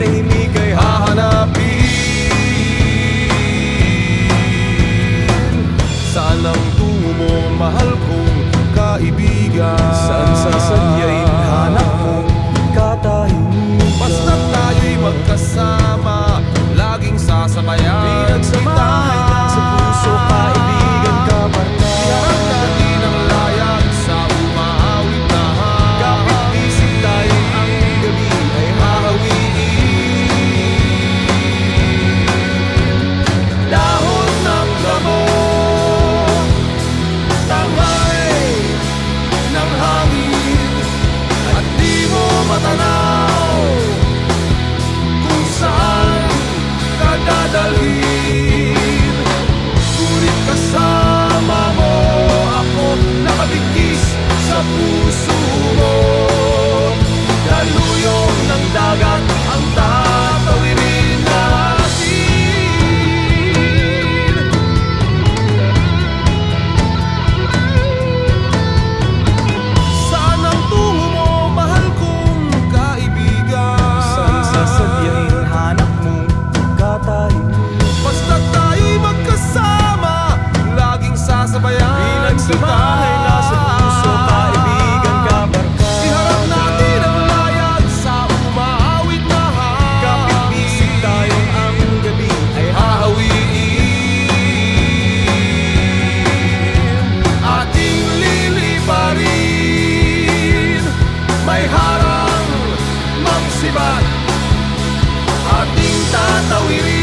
tahimik ay hahanapin. Saan ang tungo mo, mahal kong kaibigan? Saan sasadyain hanap mo katahimikan? Basta't tayo'y magkasama, laging sasabayan. Pinagsamahan lang sa puso, kaibigan, kabarkada. Iharap natin ang layag sa umahawit na hangin. Kapit bisig tayo, ang gabi ay hahawiin. Dahon ng damo, tanghay ng hangin, at di mo matanaw kung saan ka dadalhin. Ngunit kasama mo ako, nakabigkis sa puso mo. Daluyong ng dagat ang tatawirin natin. Saan ang tungo mo, mahal kong kaibigan? Saan sasadyain hanap mo katahimikan? Basta tayo'y magkasama, laging sasabayan. Pinagsamahan lang sa puso, kaibigan, kabarkada. Iharap natin ang layag sa umahawit na hangin. Kapit bisig tayo, ang gabi ay hahawiin. Ating liliparin, may harang mang sibat, ating tatawirin.